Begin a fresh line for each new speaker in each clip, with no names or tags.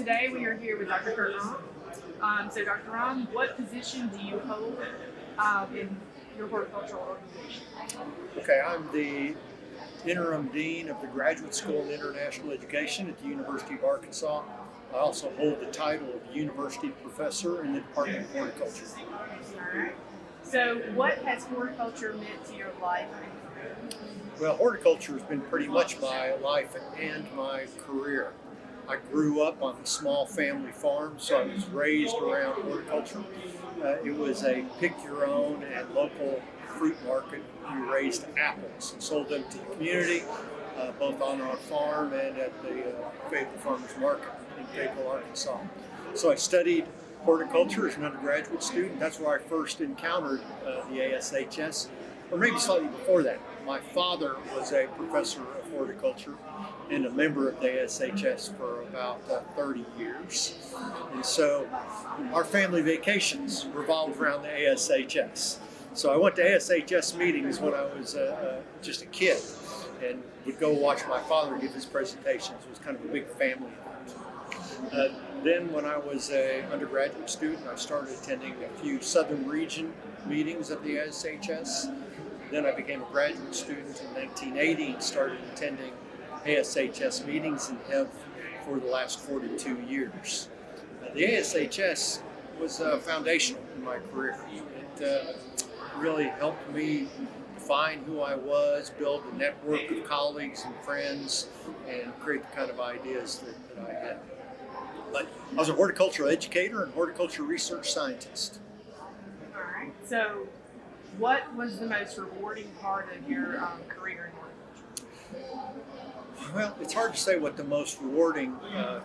today we are here with Dr. Curt Rom. So Dr. Rom, what position do you hold in your horticultural organization?
Okay, I'm the interim dean of the Graduate School in International Education at the University of Arkansas. I also hold the title of university professor in the Department of Horticulture.
All right. So what has horticulture meant to your life and career?
Well, horticulture has been pretty much my life and my career. I grew up on a small family farm, so I was raised around horticulture. It was a pick-your-own and local fruit market. We raised apples and sold them to the community, both on our farm and at the Fayetteville Farmers Market in Fayetteville, Arkansas. So I studied horticulture as an undergraduate student. That's where I first encountered the ASHS, or maybe slightly before that. My father was a professor of horticulture and a member of the ASHS for about 30 years. And so our family vacations revolved around the ASHS. So I went to ASHS meetings when I was just a kid and would go watch my father give his presentations. It was kind of a big family event. Then when I was an undergraduate student, I started attending a few Southern Region meetings at the ASHS. Then I became a graduate student in 1980 and started attending ASHS meetings and have for the last 42 years. The ASHS was foundational in my career. It really helped me find who I was, build a network of colleagues and friends, and create the kind of ideas that I had. But I was a horticultural educator and horticulture research scientist.
All right. So what was the most rewarding part of your career in horticulture?
Well, it's hard to say what the most rewarding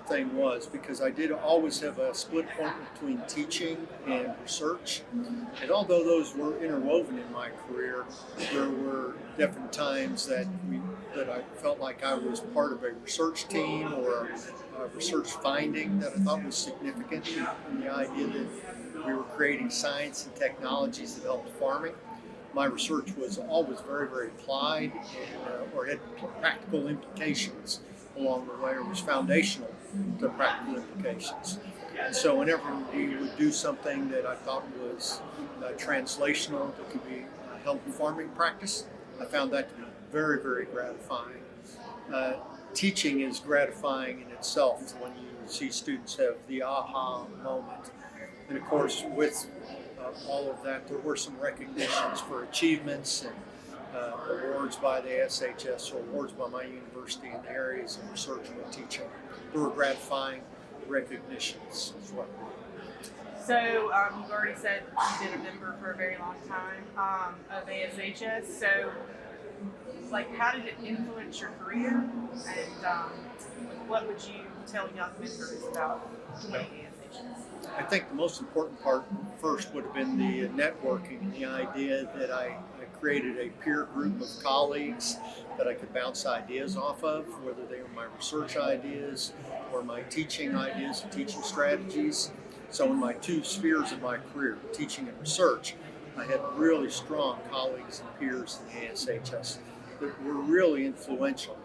thing was, because I did always have a split point between teaching and research. And although those were interwoven in my career, there were different times that I felt like I was part of a research team or a research finding that I thought was significant, in the idea that we were creating science and technologies that helped farming. My research was always very, very applied and, or had practical implications along the way, or was foundational to practical implications. And so whenever we would do something that I thought was translational, that could be help farming practice, I found that to be very, very gratifying. Teaching is gratifying in itself when you see students have the aha moment. And of course, with all of that, there were some recognitions for achievements and awards by the ASHS or awards by my university in the areas of research and teaching. There were gratifying recognitions as well.
So you've already said you've been a member for a very long time of ASHS. So, how did it influence your career, and what would you tell young members about joining ASHS?
I think the most important part first would have been the networking and the idea that I created a peer group of colleagues that I could bounce ideas off of, whether they were my research ideas or my teaching ideas and teaching strategies. So in my two spheres of my career, teaching and research, I had really strong colleagues and peers in the ASHS that were really influential.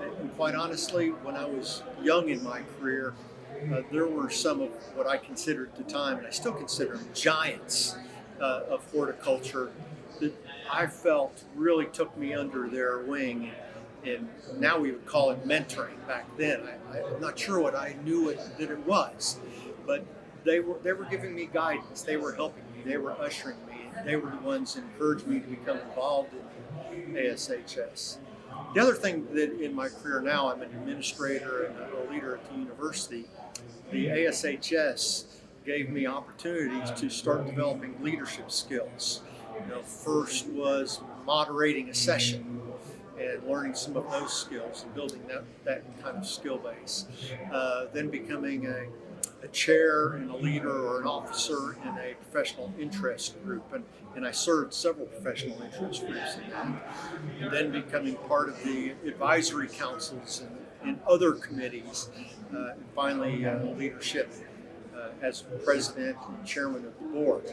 And quite honestly, when I was young in my career, there were some of what I considered at the time, and I still consider them, giants of horticulture that I felt really took me under their wing. And now we would call it mentoring. Back then, I'm not sure what I knew that it was, but they were giving me guidance. They were helping me. They were ushering me. They were the ones that encouraged me to become involved in ASHS. The other thing that in my career now, I'm an administrator and a leader at the university. The ASHS gave me opportunities to start developing leadership skills. First was moderating a session and learning some of those skills and building that kind of skill base. Then becoming a chair and a leader or an officer in a professional interest group, and I served several professional interest groups in that. And then becoming part of the advisory councils and other committees, and finally leadership as president and chairman of the board.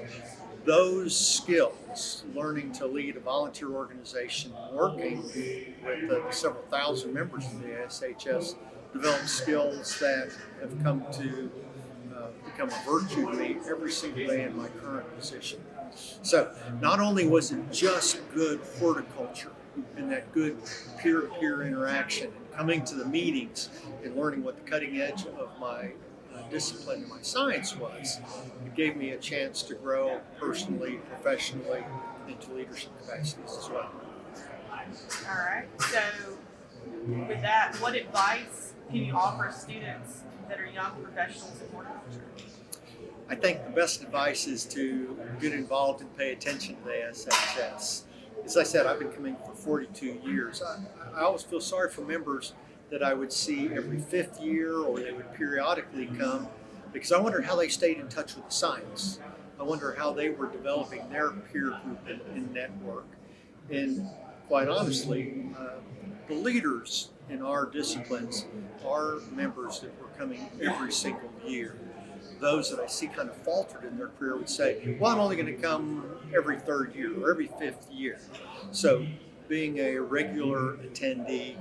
Those skills, learning to lead a volunteer organization, working with several thousand members of the ASHS, developed skills that have come to become a virtue to me every single day in my current position. So not only was it just good horticulture and that good peer-to-peer interaction and coming to the meetings and learning what the cutting edge of my discipline and my science was, it gave me a chance to grow personally, professionally, into leadership capacities as well.
All right. So with that, what advice can you offer students that are young professionals in horticulture?
I think the best advice is to get involved and pay attention to the ASHS. As I said, I've been coming for 42 years. I always feel sorry for members that I would see every 5th year or they would periodically come, because I wonder how they stayed in touch with the science. I wonder how they were developing their peer group and network. And quite honestly, the leaders in our disciplines are members that were coming every single year. Those that I see kind of faltered in their career would say, well, I'm only going to come every 3rd year or every 5th year. So being a regular attendee,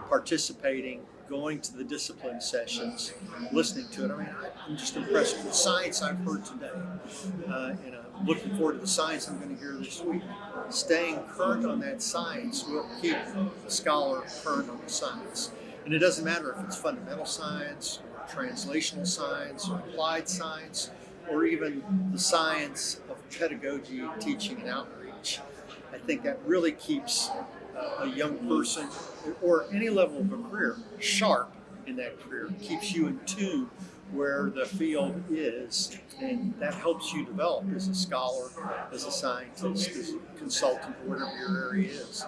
participating, going to the discipline sessions, listening to it. I mean, I'm just impressed with the science I've heard today. And I'm looking forward to the science I'm going to hear this week. Staying current on that science will keep the scholar current on the science. And it doesn't matter if it's fundamental science, or translational science, or applied science, or even the science of pedagogy, teaching, and outreach. I think that really keeps a young person, or any level of a career, sharp in that career. It keeps you in tune where the field is, and that helps you develop as a scholar, as a scientist, as a consultant, or whatever your area is.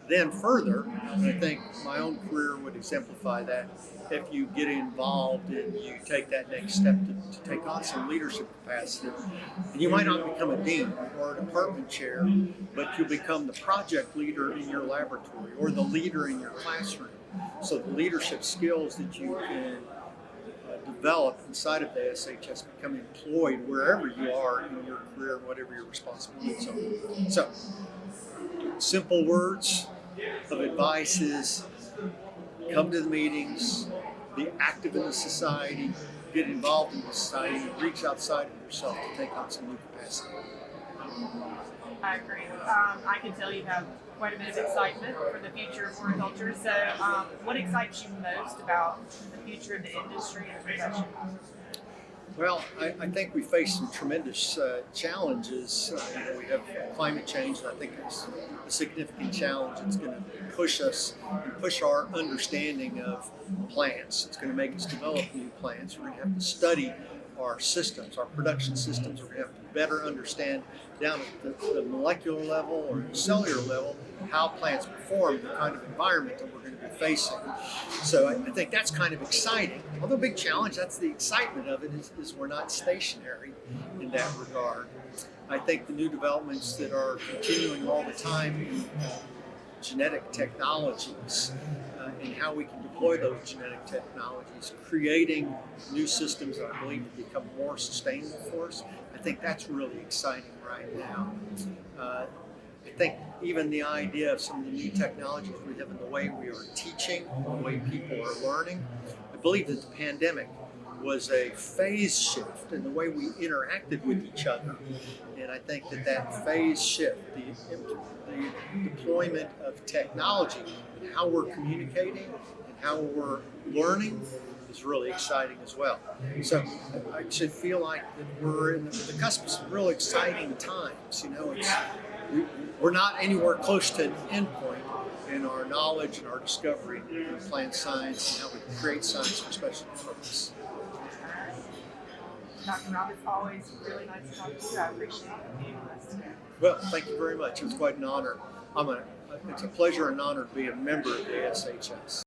Then further, and I think my own career would exemplify that, if you get involved and you take that next step to take on some leadership capacity, and you might not become a dean or a department chair, but you'll become the project leader in your laboratory or the leader in your classroom. So the leadership skills that you can develop inside of the ASHS become employed wherever you are in your career and whatever your responsibilities are. So, simple words of advice is come to the meetings, be active in the society, get involved in the society, reach outside of yourself to take on some new capacity.
I agree. I can tell you have quite a bit of excitement for the future of horticulture. So what excites you most about the future of the industry and profession?
Well, I think we face some tremendous challenges. We have climate change, and I think it's a significant challenge. It's going to push us and push our understanding of plants. It's going to make us develop new plants. We're going to have to study our systems, our production systems. We're going to have to better understand down at the molecular level or cellular level how plants perform, the kind of environment that we're going to be facing. So I think that's kind of exciting. Although a big challenge, that's the excitement of it, is we're not stationary in that regard. I think the new developments that are continuing all the time in genetic technologies and how we can deploy those genetic technologies, creating new systems that I believe will become more sustainable for us. I think that's really exciting right now. I think even the idea of some of the new technologies we have in the way we are teaching, the way people are learning. I believe that the pandemic was a phase shift in the way we interacted with each other. And I think that phase shift, the deployment of technology and how we're communicating and how we're learning is really exciting as well. So I should feel like that we're in the cusp of some real exciting times. You know, we're not anywhere close to an endpoint in our knowledge and our discovery in plant science and how we can create science for special purpose.
Dr. Rom, it's always really nice to talk to you. I appreciate you being with us today.
Well, thank you very much. It was quite an honor. It's a pleasure and honor to be a member of the ASHS.